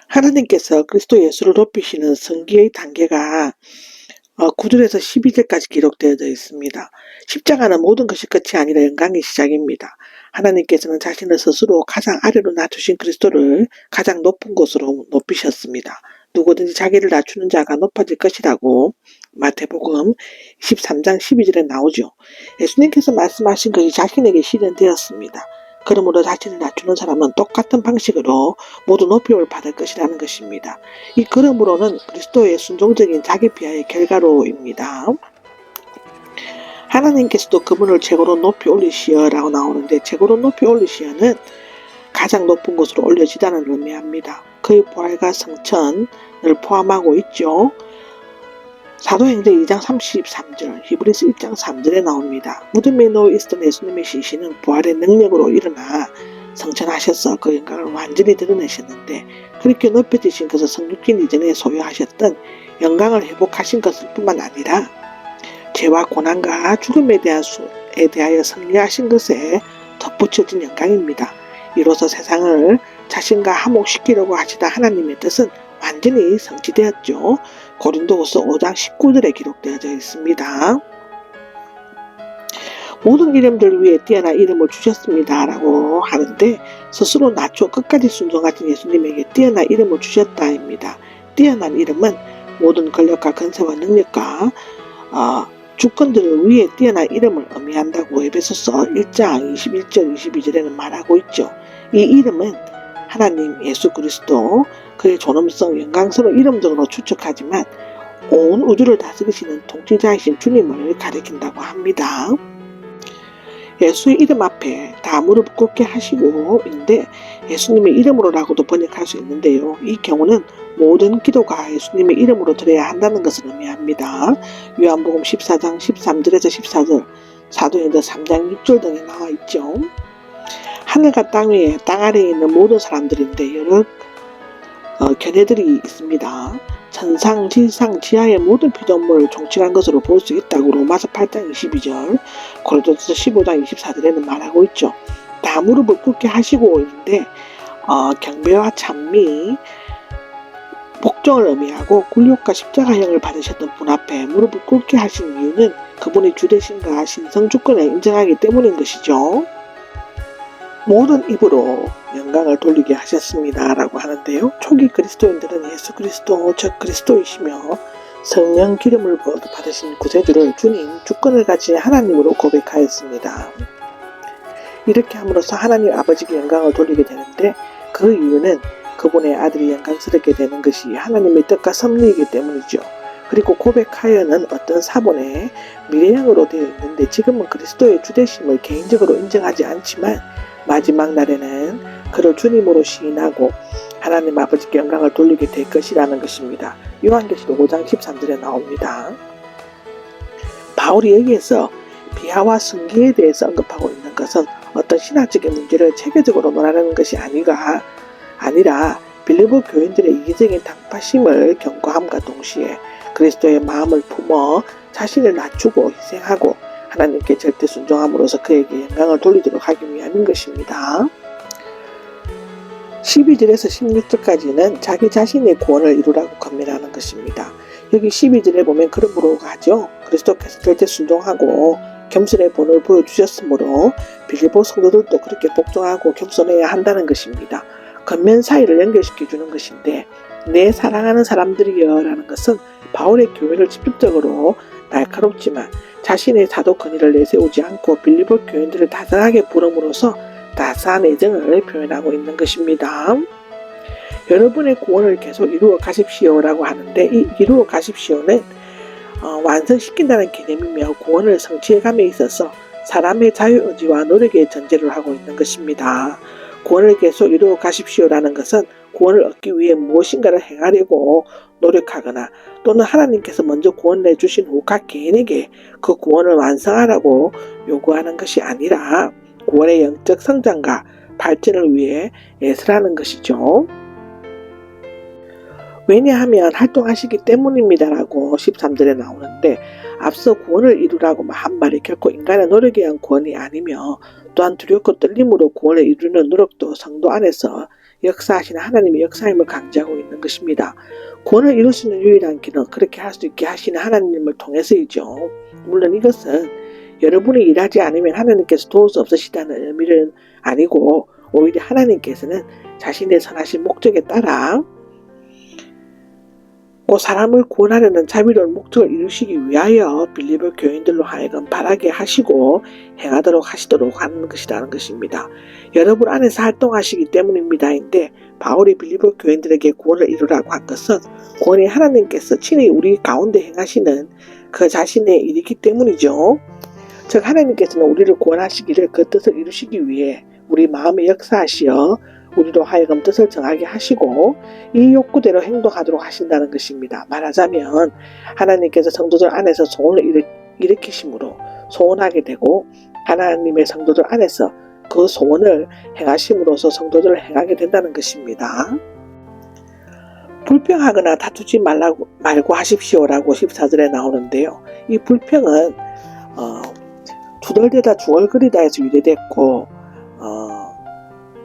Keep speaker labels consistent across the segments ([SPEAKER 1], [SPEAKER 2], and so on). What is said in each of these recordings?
[SPEAKER 1] 하나님께서 그리스도 예수를 높이시는 성기의 단계가 9절에서 12절까지 기록되어져 있습니다. 십자가는 모든 것이 끝이 아니라 영광의 시작입니다. 하나님께서는 자신을 스스로 가장 아래로 낮추신 그리스도를 가장 높은 곳으로 높이셨습니다. 누구든지 자기를 낮추는 자가 높아질 것이라고 마태복음 23장 12절에 나오죠. 예수님께서 말씀하신 것이 자신에게 실현되었습니다. 그러므로 자신을 낮추는 사람은 똑같은 방식으로 모두 높임을 받을 것이라는 것입니다. 이 그러므로는 그리스도의 순종적인 자기 비하의 결과로입니다. 하나님께서도 그분을 최고로 높이 올리시어라고 나오는데, 최고로 높이 올리시어는 가장 높은 곳으로 올려지다는 의미합니다. 그의 부활과 성천을 포함하고 있죠. 사도행전 2장 33절, 히브리서 1장 3절에 나옵니다. 무덤에 누워 있었던 예수님의 시신은 부활의 능력으로 일어나 성천하셔서 그 영광을 완전히 드러내셨는데, 그렇게 높여지신 것은 성육신 이전에 소유하셨던 영광을 회복하신 것일 뿐만 아니라 죄와 고난과 죽음에 대하여 승리하신 것에 덧붙여진 영광입니다. 이로써 세상을 자신과 화목시키려고 하시다 하나님의 뜻은 완전히 성취되었죠. 고린도후서 5장 19절에 기록되어져 있습니다. 모든 이름들 위에 뛰어난 이름을 주셨습니다 라고 하는데, 스스로 낮춰 끝까지 순종하신 예수님에게 뛰어난 이름을 주셨다입니다. 뛰어난 이름은 모든 권력과 권세와 능력과 주권들을 위해 뛰어난 이름을 의미한다고 에베소서 1장 21절 22절에는 말하고 있죠. 이 이름은 하나님 예수 그리스도, 그의 존엄성 영광스러운 이름적으로 추측하지만 온 우주를 다스리시는 통치자이신 주님을 가리킨다고 합니다. 예수의 이름 앞에 다 무릎 꿇게 하시고인데, 예수님의 이름으로라고도 번역할 수 있는데요. 이 경우는 모든 기도가 예수님의 이름으로 드려야 한다는 것을 의미합니다. 요한복음 14장 13절에서 14절, 사도행전 3장 6절 등에 나와 있죠. 하늘과 땅 위에 땅 아래에 있는 모든 사람들인데 여러 견해들이 있습니다. 천상, 지상, 지하의 모든 피조물을 종칭한 것으로 볼 수 있다고 로마서 8장 22절, 고린도서 15장 24절에는 말하고 있죠. 다 무릎을 꿇게 하시고 있는데 경배와 찬미, 복종을 의미하고 굴욕과 십자가형을 받으셨던 분 앞에 무릎을 꿇게 하신 이유는 그분이 주되신가 신성주권을 인정하기 때문인 것이죠. 모든 입으로 영광을 돌리게 하셨습니다 라고 하는데요. 초기 그리스도인들은 예수 그리스도 즉 그리스도이시며 성령 기름을 받으신 구세주를 주님 주권을 가진 하나님으로 고백하였습니다. 이렇게 함으로써 하나님 아버지께 영광을 돌리게 되는데, 그 이유는 그분의 아들이 영광스럽게 되는 것이 하나님의 뜻과 섭리이기 때문이죠. 그리고 고백하여는 어떤 사본의 미래형으로 되어 있는데, 지금은 그리스도의 주되심을 개인적으로 인정하지 않지만 마지막 날에는 그를 주님으로 시인하고 하나님 아버지께 영광을 돌리게 될 것이라는 것입니다. 요한계시록 5장 13절에 나옵니다. 바울이 여기에서 비하와 승기에 대해서 언급하고 있는 것은 어떤 신학적인 문제를 체계적으로 논하는 것이 아니라 빌립보 교인들의 이기적인 당파심을 경고함과 동시에 그리스도의 마음을 품어 자신을 낮추고 희생하고 하나님께 절대 순종함으로써 그에게 영광을 돌리도록 하기 위함인 것입니다. 12절에서 16절까지는 자기 자신의 구원을 이루라고 권면하는 것입니다. 여기 12절에 보면 그러므로가 하죠. 그리스도께서 절대 순종하고 겸손의 본을 보여주셨으므로 빌립보 성도들도 그렇게 복종하고 겸손해야 한다는 것입니다. 겉면 사이를 연결시켜주는 것인데, 내 사랑하는 사람들이여 라는 것은 바울의 교회를 직접적으로 날카롭지만 자신의 사도 권위를 내세우지 않고 빌립보 교인들을 다정하게 부름으로써 따스한 애정을 표현하고 있는 것입니다. 여러분의 구원을 계속 이루어 가십시오 라고 하는데, 이 이루어 가십시오는 완성시킨다는 개념이며 구원을 성취해감에 있어서 사람의 자유의지와 노력의 전제를 하고 있는 것입니다. 구원을 계속 이루어 가십시오라는 것은 구원을 얻기 위해 무엇인가를 행하려고 노력하거나 또는 하나님께서 먼저 구원을 주신 후 각 개인에게 그 구원을 완성하라고 요구하는 것이 아니라 구원의 영적 성장과 발전을 위해 애쓰라는 것이죠. 왜냐하면 활동하시기 때문입니다라고 13절에 나오는데, 앞서 구원을 이루라고 한 말이 결코 인간의 노력에 의한 구원이 아니며, 또한 두렵고 떨림으로 구원을 이루는 노력도 성도 안에서 역사하시는 하나님의 역사임을 강조하고 있는 것입니다. 구원을 이룰 수 있는 유일한 길은 그렇게 할 수 있게 하시는 하나님을 통해서이죠. 물론 이것은 여러분이 일하지 않으면 하나님께서 도울 수 없으시다는 의미는 아니고, 오히려 하나님께서는 자신의 선하신 목적에 따라 사람을 구원하려는 자비로운 목적을 이루시기 위하여 빌립보 교인들로 하여금 바라게 하시고 행하도록 하시도록 하는 것이라는 것입니다. 여러분 안에서 활동하시기 때문입니다인데, 바울이 빌립보 교인들에게 구원을 이루라고 한 것은 구원이 하나님께서 친히 우리 가운데 행하시는 그 자신의 일이기 때문이죠. 즉 하나님께서는 우리를 구원하시기를 그 뜻을 이루시기 위해 우리 마음에 역사하시어 우리로 하여금 뜻을 정하게 하시고 이 욕구대로 행동하도록 하신다는 것입니다. 말하자면 하나님께서 성도들 안에서 소원을 일으키심으로 소원하게 되고, 하나님의 성도들 안에서 그 소원을 행하심으로써 성도들을 행하게 된다는 것입니다. 불평하거나 다투지 말고 하십시오라고 14절에 나오는데요. 이 불평은 투덜대다 중얼거리다에서 유래됐고,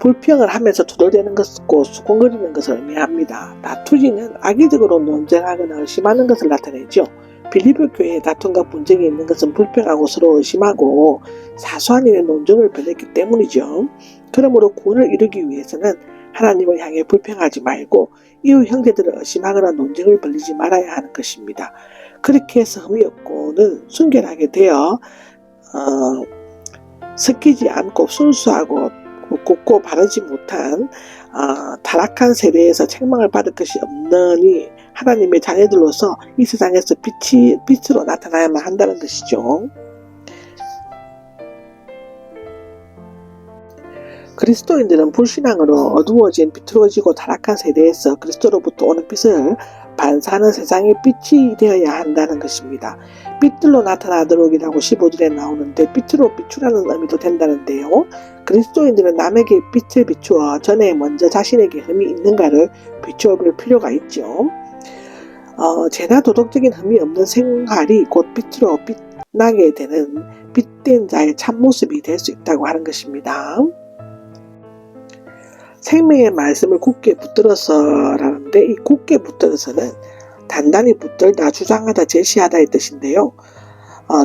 [SPEAKER 1] 불평을 하면서 투덜대는 것과 수군거리는 것을 의미합니다. 다투지는 악의적으로 논쟁하거나 의심하는 것을 나타내죠. 빌립보 교회에 다툼과 분쟁이 있는 것은 불평하고 서로 의심하고 사소한 일에 논쟁을 벌였기 때문이죠. 그러므로 구원을 이루기 위해서는 하나님을 향해 불평하지 말고 이웃 형제들을 의심하거나 논쟁을 벌이지 말아야 하는 것입니다. 그렇게 해서 흠이 없고는 순결하게 되어 섞이지 않고 순수하고 곱고 바르지 못한 타락한 세대에서 책망을 받을 것이 없느니 하나님의 자녀들로서 이 세상에서 빛으로 나타나야만 한다는 것이죠. 그리스도인들은 불신앙으로 어두워진 비틀어지고 타락한 세대에서 그리스도로부터 오는 빛을 반사하는 세상의 빛이 되어야 한다는 것입니다. 빛들로 나타나도록이라고 15절에 나오는데, 빛으로 비추라는 의미도 된다는데요. 그리스도인들은 남에게 빛을 비추어 전에 먼저 자신에게 흠이 있는가를 비추어 볼 필요가 있죠. 죄나 도덕적인 흠이 없는 생활이 곧 빛으로 빛나게 되는 빛된 자의 참모습이 될 수 있다고 하는 것입니다. 생명의 말씀을 굳게 붙들어서라는데, 이 굳게 붙들어서는 단단히 붙들다, 주장하다, 제시하다의 뜻인데요.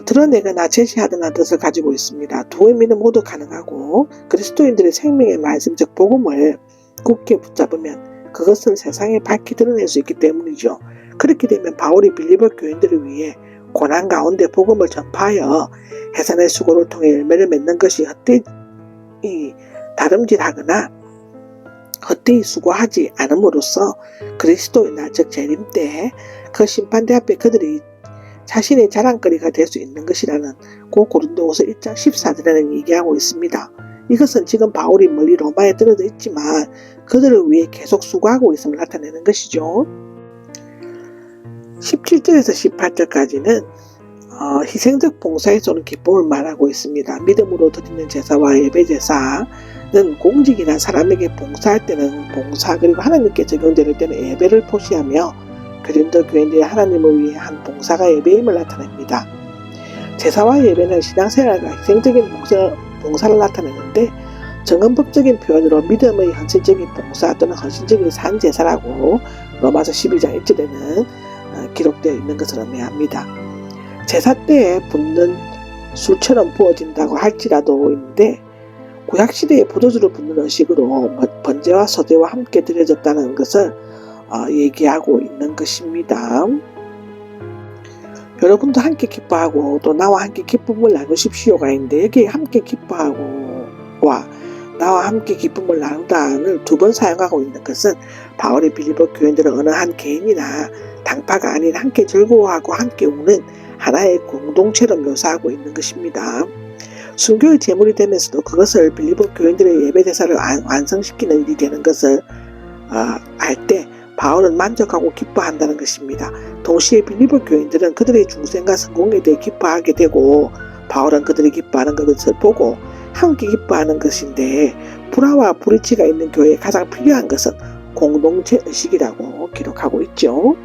[SPEAKER 1] 드러내거나 제시하다는 뜻을 가지고 있습니다. 두 의미는 모두 가능하고, 그리스도인들의 생명의 말씀, 즉 복음을 굳게 붙잡으면 그것을 세상에 밝히 드러낼 수 있기 때문이죠. 그렇게 되면 바울이 빌립보 교인들을 위해 고난 가운데 복음을 전파하여 해산의 수고를 통해 열매를 맺는 것이 헛되이 다름질하거나 헛되이 수고하지 않음으로써 그리스도의 날, 즉 재림 때 그 심판대 앞에 그들이 자신의 자랑거리가 될 수 있는 것이라는 고린도후서 1장 14절에는 얘기하고 있습니다. 이것은 지금 바울이 멀리 로마에 떨어져 있지만 그들을 위해 계속 수고하고 있음을 나타내는 것이죠. 17절에서 18절까지는 희생적 봉사에서 오는 기쁨을 말하고 있습니다. 믿음으로 드리는 제사와 예배 제사는 공직이나 사람에게 봉사할 때는 봉사, 그리고 하나님께 적용될 때는 예배를 표시하며 고린도 교인들이 하나님을 위해 한 봉사가 예배임을 나타냅니다. 제사와 예배는 신앙생활과 희생적인 봉사를 나타내는데, 정언법적인 표현으로 믿음의 헌신적인 봉사 또는 헌신적인 산제사라고 로마서 12장 1절에는 기록되어 있는 것을 의미합니다. 제사 때에 붓는 술처럼 부어진다고 할지라도 있는데, 구약시대에 포도주를 붓는 의식으로 번제와 소제와 함께 드려졌다는 것을 얘기하고 있는 것입니다. 여러분도 함께 기뻐하고 또 나와 함께 기쁨을 나누십시오가 있는데, 여기에 함께 기뻐하고와 나와 함께 기쁨을 나눈다를 두 번 사용하고 있는 것은 바울이 빌립보 교인들은 어느 한 개인이나 당파가 아닌 함께 즐거워하고 함께 우는 하나의 공동체로 묘사하고 있는 것입니다. 순교의 제물이 되면서도 그것을 빌립보 교인들의 예배 제사를 완성시키는 일이 되는 것을 알 때 바울은 만족하고 기뻐한다는 것입니다. 동시에 빌립보 교인들은 그들의 중생과 성공에 대해 기뻐하게 되고, 바울은 그들이 기뻐하는 것을 보고 함께 기뻐하는 것인데, 불화와 불이치가 있는 교회에 가장 필요한 것은 공동체 의식이라고 기록하고 있죠.